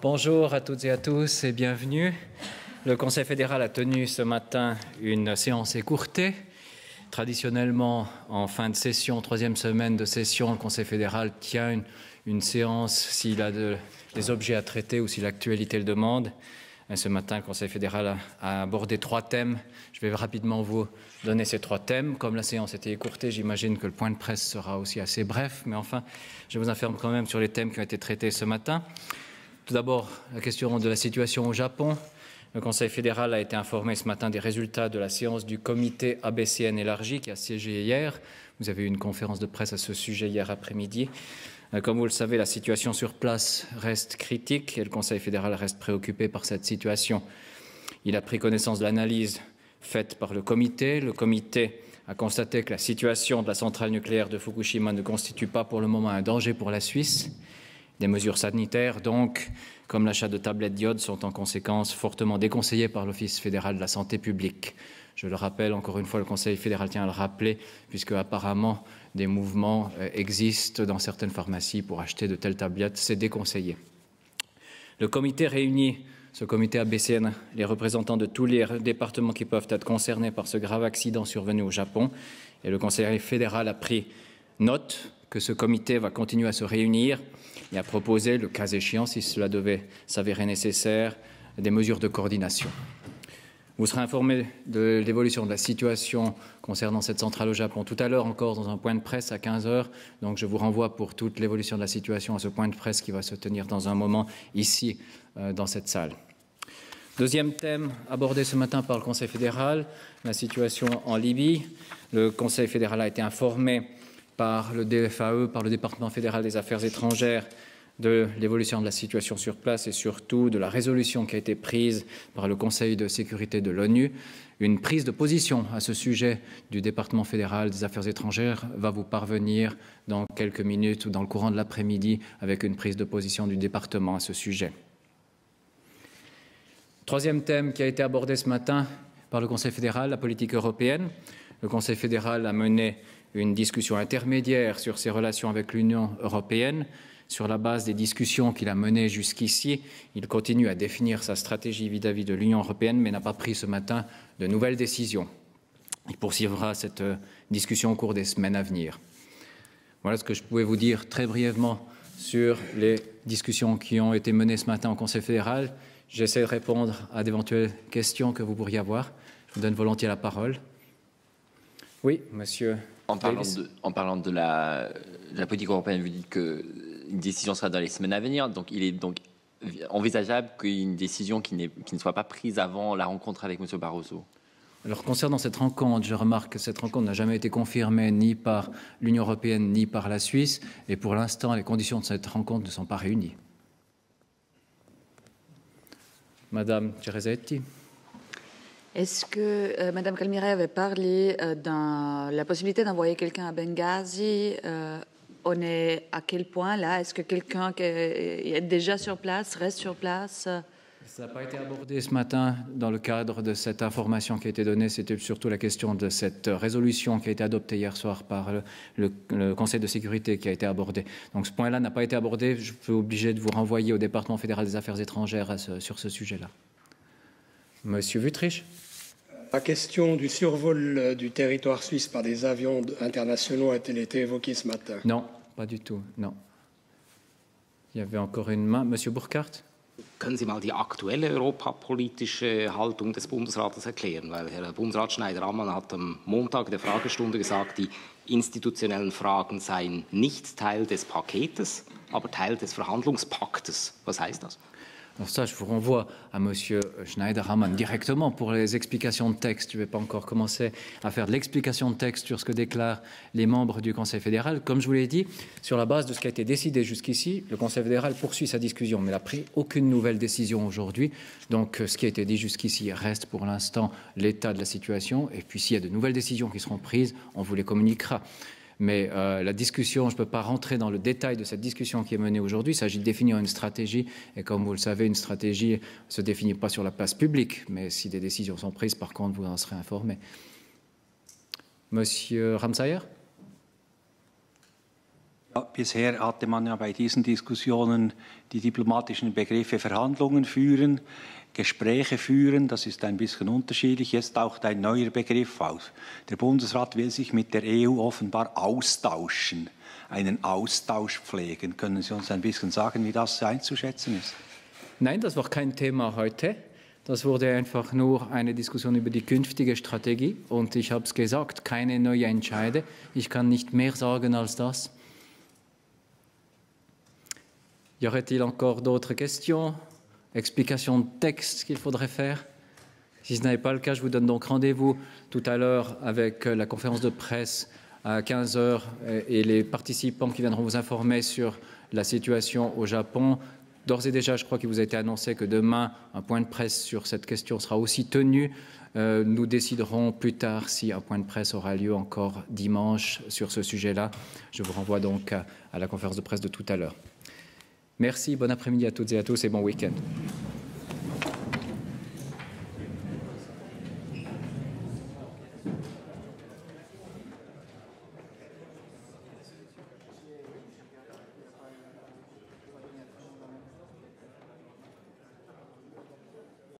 Bonjour à toutes et à tous et bienvenue. Le Conseil fédéral a tenu ce matin une séance écourtée. Traditionnellement, en fin de session, troisième semaine de session, le Conseil fédéral tient une séance s'il a des objets à traiter ou si l'actualité le demande. Et ce matin, le Conseil fédéral a abordé 3 thèmes. Je vais rapidement vous donner ces 3 thèmes. Comme la séance était écourtée, j'imagine que le point de presse sera aussi assez bref. Mais enfin, je vous informe quand même sur les thèmes qui ont été traités ce matin. Tout d'abord, la question de la situation au Japon. Le Conseil fédéral a été informé ce matin des résultats de la séance du comité ABCN élargi qui a siégé hier. Vous avez eu une conférence de presse à ce sujet hier après-midi. Comme vous le savez, la situation sur place reste critique et le Conseil fédéral reste préoccupé par cette situation. Il a pris connaissance de l'analyse faite par le comité. Le comité a constaté que la situation de la centrale nucléaire de Fukushima ne constitue pas pour le moment un danger pour la Suisse. Des mesures sanitaires, donc, comme l'achat de tablettes d'iode, sont en conséquence fortement déconseillées par l'Office fédéral de la santé publique. Je le rappelle, encore une fois, le Conseil fédéral tient à le rappeler, puisque apparemment des mouvements existent dans certaines pharmacies pour acheter de telles tablettes. C'est déconseillé. Le comité réunit, ce comité ABCN, les représentants de tous les départements qui peuvent être concernés par ce grave accident survenu au Japon. Et le Conseil fédéral a pris note que ce comité va continuer à se réunir et à proposer, le cas échéant, si cela devait s'avérer nécessaire, des mesures de coordination. Vous serez informé de l'évolution de la situation concernant cette centrale au Japon tout à l'heure encore dans un point de presse à 15 h. Donc je vous renvoie pour toute l'évolution de la situation à ce point de presse qui va se tenir dans un moment ici dans cette salle. Deuxième thème abordé ce matin par le Conseil fédéral, la situation en Libye. Le Conseil fédéral a été informé par le DFAE, par le département fédéral des affaires étrangères, de l'évolution de la situation sur place et surtout de la résolution qui a été prise par le Conseil de sécurité de l'ONU. Une prise de position à ce sujet du département fédéral des affaires étrangères va vous parvenir dans quelques minutes ou dans le courant de l'après-midi avec une prise de position du département à ce sujet. Troisième thème qui a été abordé ce matin par le Conseil fédéral, la politique européenne. Le Conseil fédéral a mené une discussion intermédiaire sur ses relations avec l'Union européenne. Sur la base des discussions qu'il a menées jusqu'ici, il continue à définir sa stratégie vis-à-vis de l'Union européenne, mais n'a pas pris ce matin de nouvelles décisions. Il poursuivra cette discussion au cours des semaines à venir. Voilà ce que je pouvais vous dire très brièvement sur les discussions qui ont été menées ce matin au Conseil fédéral. J'essaie de répondre à d'éventuelles questions que vous pourriez avoir. Je vous donne volontiers la parole. Oui, monsieur. En parlant de la politique européenne, vous dites qu'une décision sera dans les semaines à venir. Donc, il est donc envisageable qu'il y ait une décision qui ne soit pas prise avant la rencontre avec M. Barroso. Alors, concernant cette rencontre, je remarque que cette rencontre n'a jamais été confirmée ni par l'Union européenne ni par la Suisse. Et pour l'instant, les conditions de cette rencontre ne sont pas réunies. Madame Ceresetti. Est-ce que Mme Calmiret avait parlé de la possibilité d'envoyer quelqu'un à Benghazi? On est à quel point là? Est-ce que quelqu'un qui est déjà sur place reste sur place? Ça n'a pas été abordé ce matin dans le cadre de cette information qui a été donnée. C'était surtout la question de cette résolution qui a été adoptée hier soir par le Conseil de sécurité qui a été abordée. Donc ce point-là n'a pas été abordé. Je suis obligé de vous renvoyer au département fédéral des affaires étrangères sur ce sujet-là. Monsieur Wüthrich. La question du survol du territoire suisse par des avions internationaux a-t-elle été évoquée ce matin? Non, pas du tout, non. Il y avait encore une main. Monsieur Burkhardt. Können Sie mal die aktuelle europapolitische Haltung des Bundesrates erklären? Weil Herr Bundesrat Schneider-Ammann hat am Montag der Fragestunde gesagt, die institutionellen Fragen seien nicht Teil des Paketes, aber Teil des Verhandlungspaktes. Was heißt das? Alors ça, je vous renvoie à M. Schneider-Ammann directement pour les explications de texte. Je ne vais pas encore commencer à faire de l'explication de texte sur ce que déclarent les membres du Conseil fédéral. Comme je vous l'ai dit, sur la base de ce qui a été décidé jusqu'ici, le Conseil fédéral poursuit sa discussion, mais n'a pris aucune nouvelle décision aujourd'hui. Donc ce qui a été dit jusqu'ici reste pour l'instant l'état de la situation. Et puis s'il y a de nouvelles décisions qui seront prises, on vous les communiquera. Mais la discussion, je ne peux pas rentrer dans le détail de cette discussion qui est menée aujourd'hui. Il s'agit de définir une stratégie. Et comme vous le savez, une stratégie ne se définit pas sur la place publique. Mais si des décisions sont prises, par contre, vous en serez informé. Monsieur Ramsayer. Ja, bisher hatte man ja bei diesen Diskussionen die diplomatischen Begriffe Verhandlungen führen, Gespräche führen, das ist ein bisschen unterschiedlich. Jetzt taucht ein neuer Begriff auf. Der Bundesrat will sich mit der EU offenbar austauschen, einen Austausch pflegen. Können Sie uns ein bisschen sagen, wie das einzuschätzen ist? Nein, das war kein Thema heute. Das wurde einfach nur eine Diskussion über die künftige Strategie. Und ich habe es gesagt, keine neue Entscheide. Ich kann nicht mehr sagen als das. Y aurait-il encore d'autres questions? Explication de texte qu'il faudrait faire? Si ce n'est pas le cas, je vous donne donc rendez-vous tout à l'heure avec la conférence de presse à 15 h et les participants qui viendront vous informer sur la situation au Japon. D'ores et déjà, je crois qu'il vous a été annoncé que demain, un point de presse sur cette question sera aussi tenu. Nous déciderons plus tard si un point de presse aura lieu encore dimanche sur ce sujet-là. Je vous renvoie donc à la conférence de presse de tout à l'heure. Merci, bon après-midi à toutes et à tous et bon week-end.